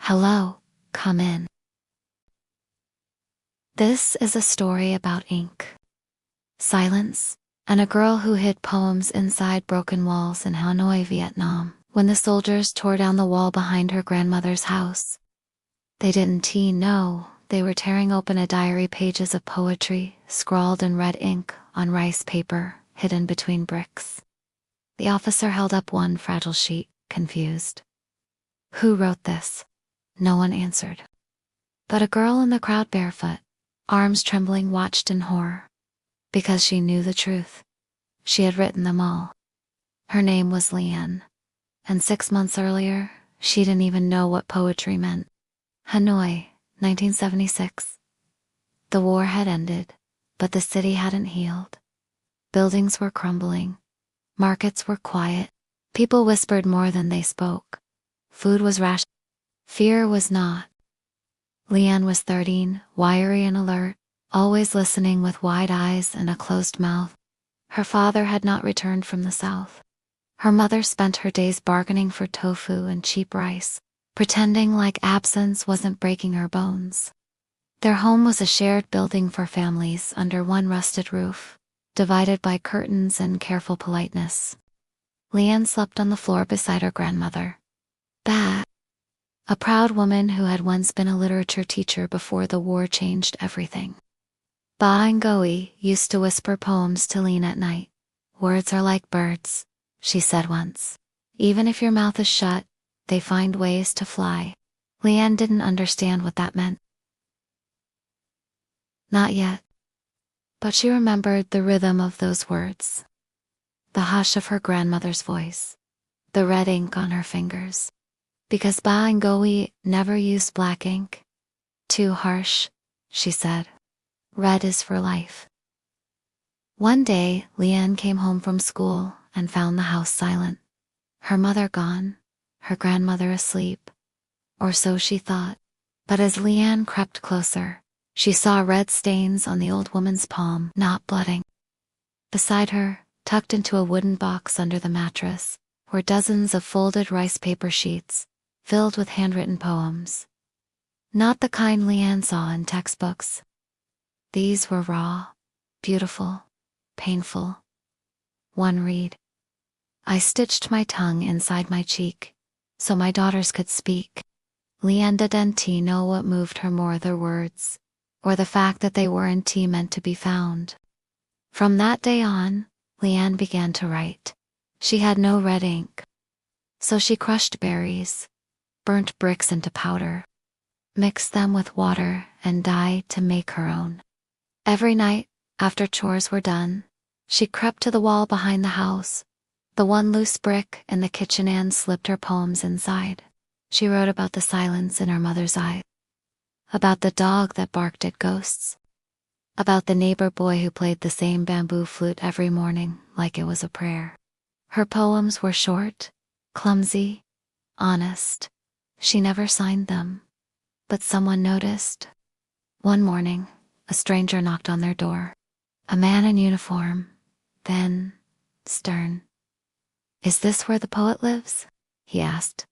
Hello, come in. This is a story about ink, silence, and a girl who hid poems inside broken walls in Hanoi, Vietnam, when the soldiers tore down the wall behind her grandmother's house. They didn't know they were tearing open a diary, pages of poetry, scrawled in red ink on rice paper, hidden between bricks. The officer held up one fragile sheet, confused. Who wrote this? No one answered. But a girl in the crowd, barefoot, arms trembling, watched in horror. Because she knew the truth. She had written them all. Her name was Leanne. And 6 months earlier, she didn't even know what poetry meant. Hanoi, 1976. The war had ended, but the city hadn't healed. Buildings were crumbling. Markets were quiet. People whispered more than they spoke. Food was rationed. Fear was not. Leanne was 13, wiry and alert, always listening with wide eyes and a closed mouth. Her father had not returned from the south. Her mother spent her days bargaining for tofu and cheap rice, pretending like absence wasn't breaking her bones. Their home was a shared building for families under one rusted roof, divided by curtains and careful politeness. Leanne slept on the floor beside her grandmother, a proud woman who had once been a literature teacher before the war changed everything. Ba and Goi used to whisper poems to Leanne at night. Words are like birds, she said once. Even if your mouth is shut, they find ways to fly. Leanne didn't understand what that meant. Not yet. But she remembered the rhythm of those words. The hush of her grandmother's voice. The red ink on her fingers. Because Ba and Goi never used black ink. Too harsh, she said. Red is for life. One day, Leanne came home from school and found the house silent. Her mother gone, her grandmother asleep. Or so she thought. But as Leanne crept closer, she saw red stains on the old woman's palm, not blooding. Beside her, tucked into a wooden box under the mattress, were dozens of folded rice paper sheets, filled with handwritten poems. Not the kind Leanne saw in textbooks. These were raw, beautiful, painful. One read. I stitched my tongue inside my cheek, so my daughters could speak. Leanne didn't know what moved her more, their words, or the fact that they weren't meant to be found. From that day on, Leanne began to write. She had no red ink. So she crushed berries, burnt bricks into powder, mixed them with water and dye to make her own. Every night, after chores were done, she crept to the wall behind the house, the one loose brick in the kitchen, and slipped her poems inside. She wrote about the silence in her mother's eyes, about the dog that barked at ghosts, about the neighbor boy who played the same bamboo flute every morning like it was a prayer. Her poems were short, clumsy, honest. She never signed them. But someone noticed. One morning, a stranger knocked on their door. A man in uniform, thin, stern. Is this where the poet lives? He asked.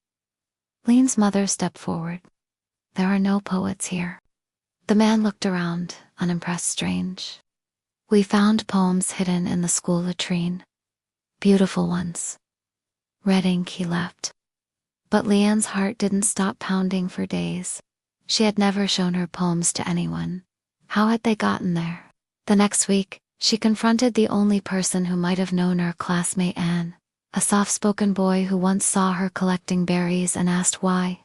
Leanne's mother stepped forward. There are no poets here. The man looked around, unimpressed. Strange. We found poems hidden in the school latrine. Beautiful ones. Red ink he left. But Leanne's heart didn't stop pounding for days. She had never shown her poems to anyone. How had they gotten there? The next week, she confronted the only person who might have known her, classmate Anne, a soft-spoken boy who once saw her collecting berries and asked why.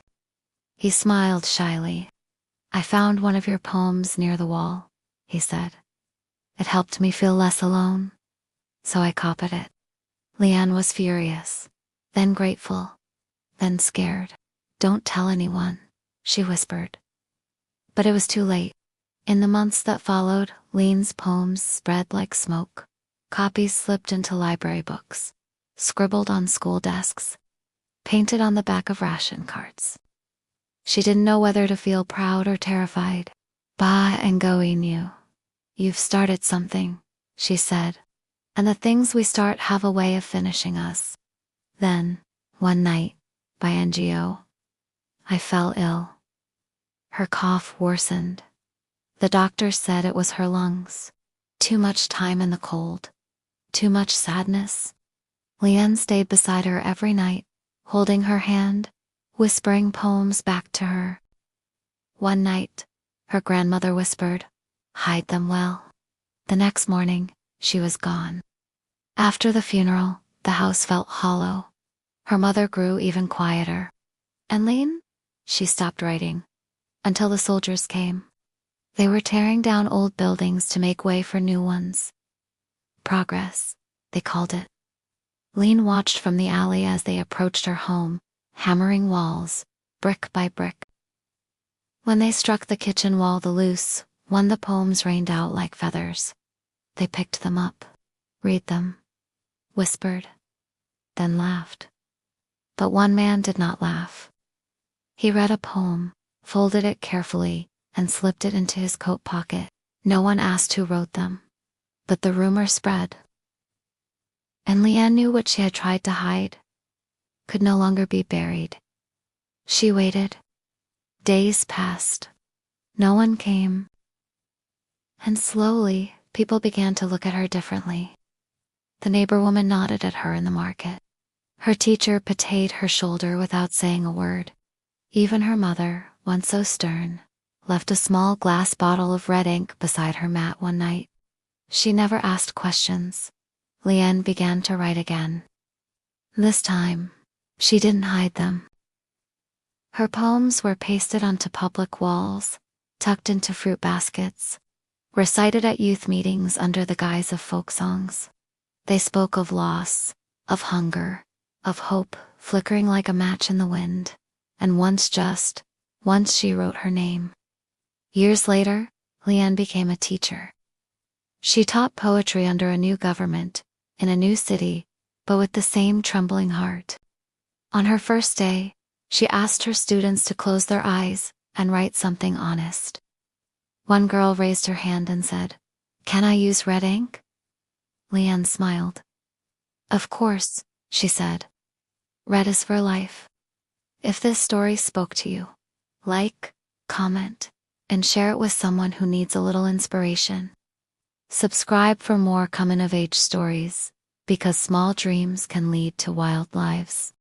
He smiled shyly. I found one of your poems near the wall, he said. It helped me feel less alone. So I copied it. Leanne was furious, then grateful. Then scared. Don't tell anyone, she whispered. But it was too late. In the months that followed, Leanne's poems spread like smoke. Copies slipped into library books, scribbled on school desks, painted on the back of ration cards. She didn't know whether to feel proud or terrified. Ba and Goi knew. You've started something, she said. And the things we start have a way of finishing us. Then, one night, by NGO. I fell ill. Her cough worsened. The doctor said it was her lungs. Too much time in the cold. Too much sadness. Leanne stayed beside her every night, holding her hand, whispering poems back to her. One night, her grandmother whispered, "Hide them well." The next morning, she was gone. After the funeral, the house felt hollow. Her mother grew even quieter. And Leanne? She stopped writing. Until the soldiers came. They were tearing down old buildings to make way for new ones. Progress, they called it. Leanne watched from the alley as they approached her home, hammering walls, brick by brick. When they struck the kitchen wall, the loose one, the poems rained out like feathers. They picked them up, read them, whispered, then laughed. But one man did not laugh. He read a poem, folded it carefully, and slipped it into his coat pocket. No one asked who wrote them. But the rumor spread. And Leanne knew what she had tried to hide could no longer be buried. She waited. Days passed. No one came. And slowly, people began to look at her differently. The neighbor woman nodded at her in the market. Her teacher patted her shoulder without saying a word. Even her mother, once so stern, left a small glass bottle of red ink beside her mat one night. She never asked questions. Leanne began to write again. This time, she didn't hide them. Her poems were pasted onto public walls, tucked into fruit baskets, recited at youth meetings under the guise of folk songs. They spoke of loss, of hunger, of hope flickering like a match in the wind, and once she wrote her name. Years later, Leanne became a teacher. She taught poetry under a new government, in a new city, but with the same trembling heart. On her first day, she asked her students to close their eyes and write something honest. One girl raised her hand and said, "Can I use red ink?" Leanne smiled. "Of course," she said. "Red is for life." If this story spoke to you, like, comment, and share it with someone who needs a little inspiration. Subscribe for more coming-of-age stories, because small dreams can lead to wild lives.